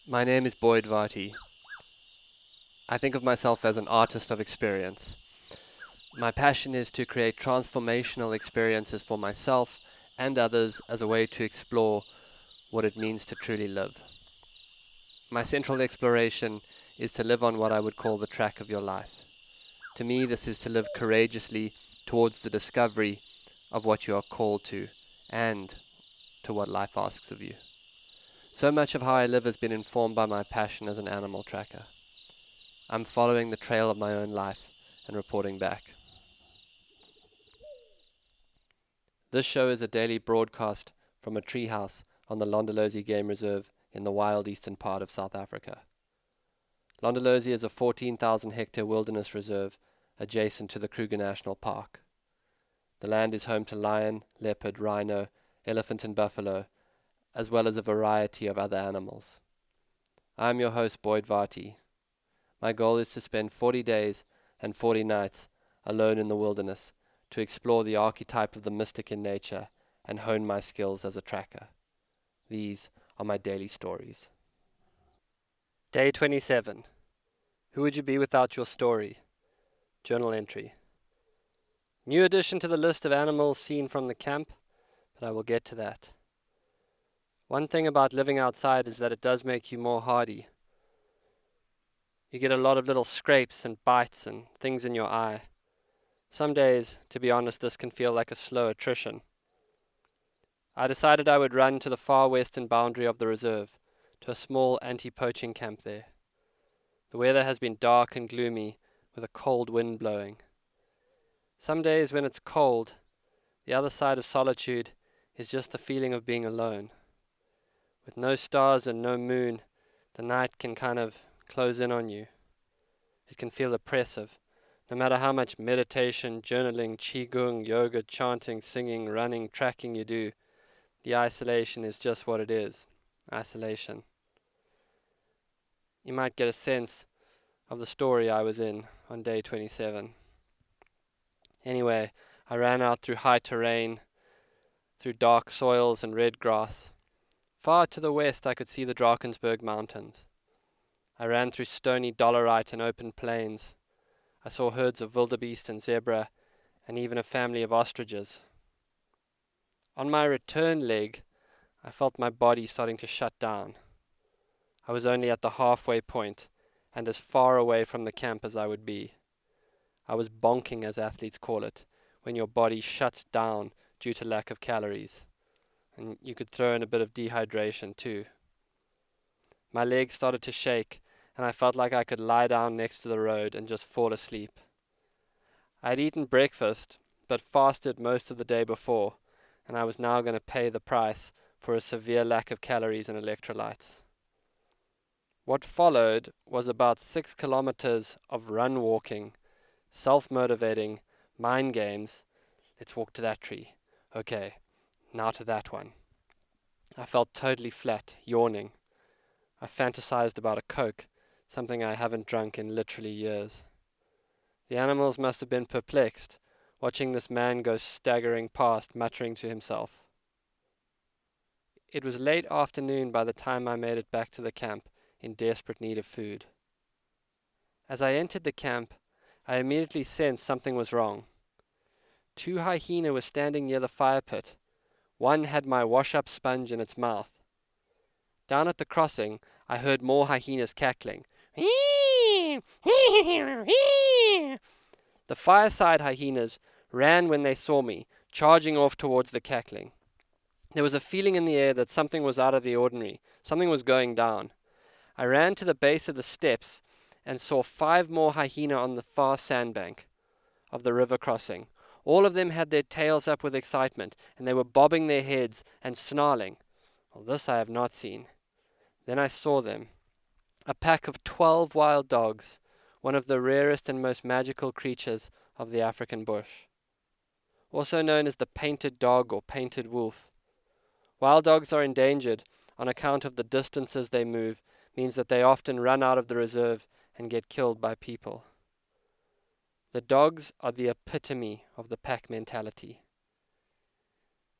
My name is Boyd Varty. I think of myself as an artist of experience. My passion is to create transformational experiences for myself and others as a way to explore what it means to truly live. My central exploration is to live on what I would call the track of your life. To me, this is to live courageously towards the discovery of what you are called to and to what life asks of you. So much of how I live has been informed by my passion as an animal tracker. I'm following the trail of my own life and reporting back. This show is a daily broadcast from a treehouse on the Londolozi Game Reserve in the wild eastern part of South Africa. Londolozi is a 14,000 hectare wilderness reserve adjacent to the Kruger National Park. The land is home to lion, leopard, rhino, elephant and buffalo, as well as a variety of other animals. I'm your host, Boyd Varty. My goal is to spend 40 days and 40 nights alone in the wilderness to explore the archetype of the mystic in nature and hone my skills as a tracker. These are my daily stories. Day 27. Who would you be without your story? Journal entry. New addition to the list of animals seen from the camp, but I will get to that. One thing about living outside is that it does make you more hardy. You get a lot of little scrapes and bites and things in your eye. Some days, to be honest, this can feel like a slow attrition. I decided I would run to the far western boundary of the reserve, to a small anti-poaching camp there. The weather has been dark and gloomy, with a cold wind blowing. Some days when it's cold, the other side of solitude is just the feeling of being alone. With no stars and no moon, the night can kind of close in on you. It can feel oppressive. No matter how much meditation, journaling, qigong, yoga, chanting, singing, running, tracking you do, the isolation is just what it is. Isolation. You might get a sense of the story I was in on day 27. Anyway, I ran out through high terrain, through dark soils and red grass. Far to the west I could see the Drakensberg Mountains. I ran through stony dolerite and open plains. I saw herds of wildebeest and zebra, and even a family of ostriches. On my return leg, I felt my body starting to shut down. I was only at the halfway point, and as far away from the camp as I would be. I was bonking, as athletes call it, when your body shuts down due to lack of calories. And you could throw in a bit of dehydration too. My legs started to shake, and I felt like I could lie down next to the road and just fall asleep. I had eaten breakfast, but fasted most of the day before, and I was now going to pay the price for a severe lack of calories and electrolytes. What followed was about 6 kilometers of run walking, self-motivating, mind games. Let's walk to that tree. Okay, now to that one. I felt totally flat, yawning. I fantasized about a Coke, something I haven't drunk in literally years. The animals must have been perplexed, watching this man go staggering past, muttering to himself. It was late afternoon by the time I made it back to the camp, in desperate need of food. As I entered the camp, I immediately sensed something was wrong. 2 hyenas were standing near the fire pit. One had my wash-up sponge in its mouth. Down at the crossing, I heard more hyenas cackling. The fireside hyenas ran when they saw me, charging off towards the cackling. There was a feeling in the air that something was out of the ordinary, something was going down. I ran to the base of the steps and saw 5 more hyenas on the far sandbank of the river crossing. All of them had their tails up with excitement, and they were bobbing their heads and snarling. Well, this I have not seen. Then I saw them. A pack of 12 wild dogs, one of the rarest and most magical creatures of the African bush. Also known as the painted dog or painted wolf. Wild dogs are endangered on account of the distances they move, means that they often run out of the reserve and get killed by people. The dogs are the epitome of the pack mentality.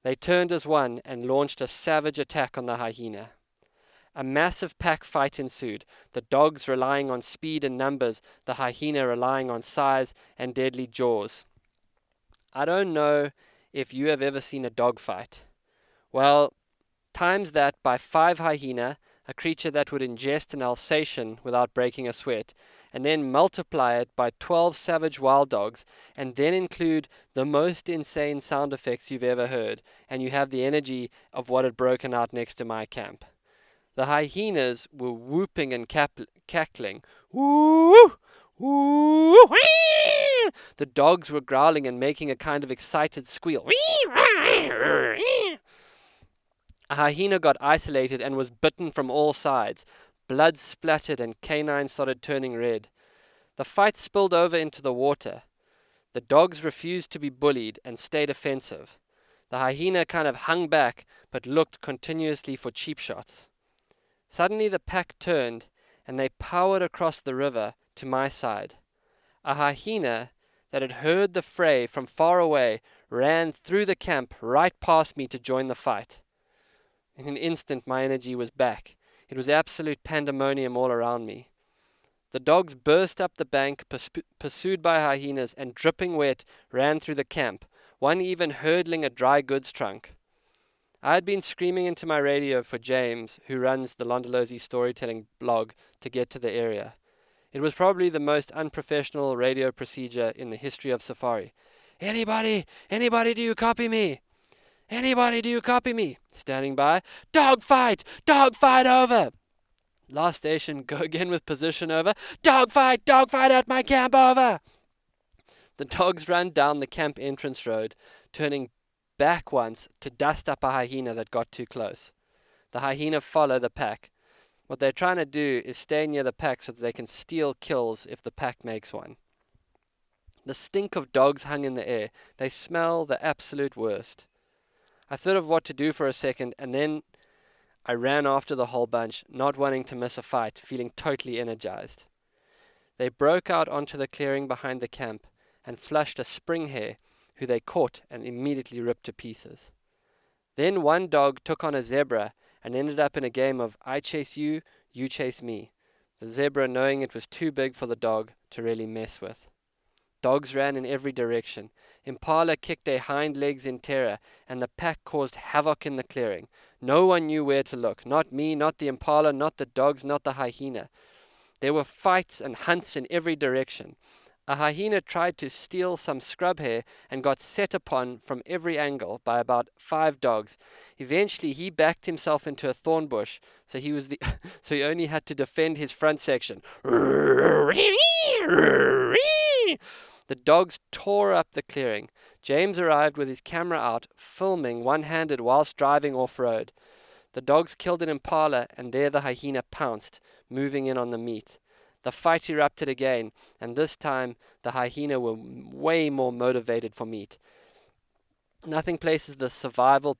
They turned as one and launched a savage attack on the hyena. A massive pack fight ensued, the dogs relying on speed and numbers, the hyena relying on size and deadly jaws. I don't know if you have ever seen a dog fight. Well, times that by 5 hyena, a creature that would ingest an Alsatian without breaking a sweat, and then multiply it by 12 savage wild dogs, and then include the most insane sound effects you've ever heard, and you have the energy of what had broken out next to my camp. The hyenas were whooping and cackling. Woo! Woo! Wee! The dogs were growling and making a kind of excited squeal. A hyena got isolated and was bitten from all sides. Blood splattered and canines started turning red. The fight spilled over into the water. The dogs refused to be bullied and stayed offensive. The hyena kind of hung back but looked continuously for cheap shots. Suddenly the pack turned and they powered across the river to my side. A hyena that had heard the fray from far away ran through the camp right past me to join the fight. In an instant my energy was back. It was absolute pandemonium all around me. The dogs burst up the bank, pursued by hyenas, and dripping wet ran through the camp, one even hurdling a dry goods trunk. I had been screaming into my radio for James, who runs the Londolozi storytelling blog, to get to the area. It was probably the most unprofessional radio procedure in the history of safari. Anybody, do you copy me? Anybody, do you copy me? Standing by. Dog fight over. Last station, go again with position over. Dog fight at my camp over. The dogs ran down the camp entrance road, turning back once to dust up a hyena that got too close. The hyena follow the pack. What they're trying to do is stay near the pack so that they can steal kills if the pack makes one. The stink of dogs hung in the air. They smell the absolute worst. I thought of what to do for a second, and then I ran after the whole bunch, not wanting to miss a fight, feeling totally energized. They broke out onto the clearing behind the camp and flushed a spring hare, who they caught and immediately ripped to pieces. Then one dog took on a zebra and ended up in a game of I chase you, you chase me, the zebra knowing it was too big for the dog to really mess with. Dogs ran in every direction. Impala kicked their hind legs in terror, and the pack caused havoc in the clearing. No one knew where to look. Not me, not the impala, not the dogs, not the hyena. There were fights and hunts in every direction. A hyena tried to steal some scrub hare and got set upon from every angle by about 5 dogs. Eventually he backed himself into a thorn bush, so he only had to defend his front section. The dogs tore up the clearing. James arrived with his camera out, filming one-handed whilst driving off-road. The dogs killed an impala, and there the hyena pounced, moving in on the meat. The fight erupted again, and this time the hyena were way more motivated for meat. Nothing plays the survival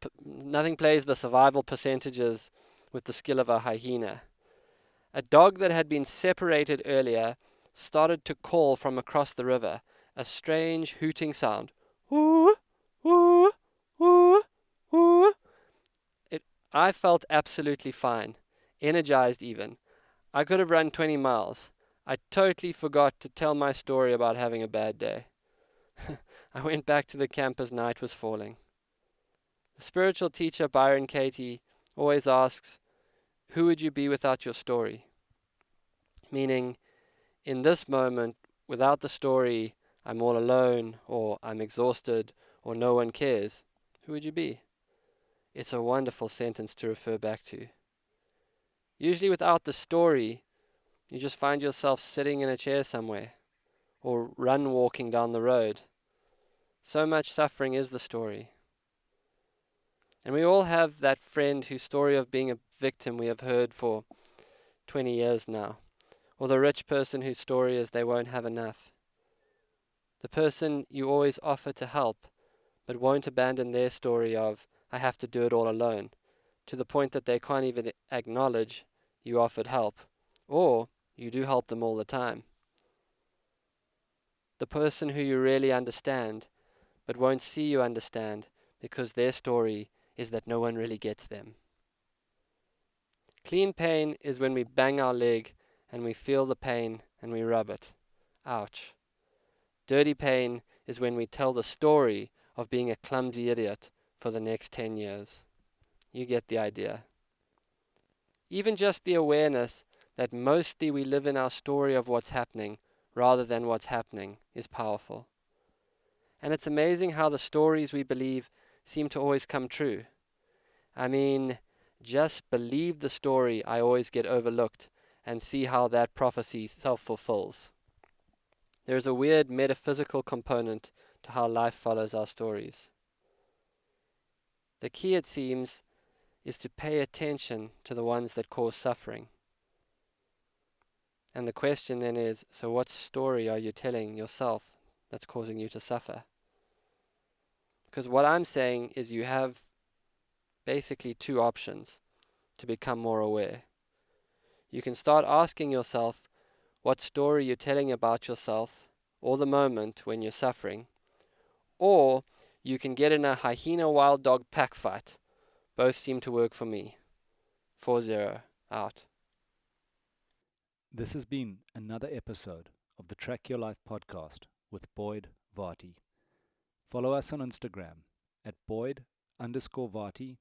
percentages with the skill of a hyena. A dog that had been separated earlier started to call from across the river, a strange hooting sound. Woo, woo, woo, woo. I felt absolutely fine, energized even. I could have run 20 miles. I totally forgot to tell my story about having a bad day. I went back to the camp as night was falling. The spiritual teacher Byron Katie always asks, who would you be without your story? Meaning, in this moment, without the story, I'm all alone, or I'm exhausted, or no one cares. Who would you be? It's a wonderful sentence to refer back to. Usually without the story, you just find yourself sitting in a chair somewhere, or walking down the road. So much suffering is the story. And we all have that friend whose story of being a victim we have heard for 20 years now. Or the rich person whose story is they won't have enough. The person you always offer to help, but won't abandon their story of, I have to do it all alone, to the point that they can't even acknowledge you offered help, or you do help them all the time. The person who you really understand, but won't see you understand, because their story is that no one really gets them. Clean pain is when we bang our leg and we feel the pain and we rub it. Ouch. Dirty pain is when we tell the story of being a clumsy idiot for the next 10 years. You get the idea. Even just the awareness that mostly we live in our story of what's happening rather than what's happening is powerful. And it's amazing how the stories we believe seem to always come true. I mean, just believe the story I always get overlooked and see how that prophecy self-fulfills. There's a weird metaphysical component to how life follows our stories. The key, it seems, is to pay attention to the ones that cause suffering. And the question then is, so what story are you telling yourself that's causing you to suffer? Because what I'm saying is you have basically two options to become more aware. You can start asking yourself what story you're telling about yourself or the moment when you're suffering, or you can get in a hyena wild dog pack fight. Both seem to work for me. 4-0, out. This has been another episode of the Track Your Life podcast with Boyd Varty. Follow us on Instagram at Boyd_Varty,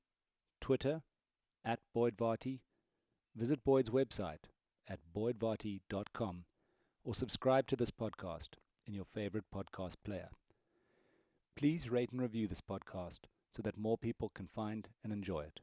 Twitter at Boyd Varty. Visit Boyd's website at boydvarty.com or subscribe to this podcast in your favorite podcast player. Please rate and review this podcast so that more people can find and enjoy it.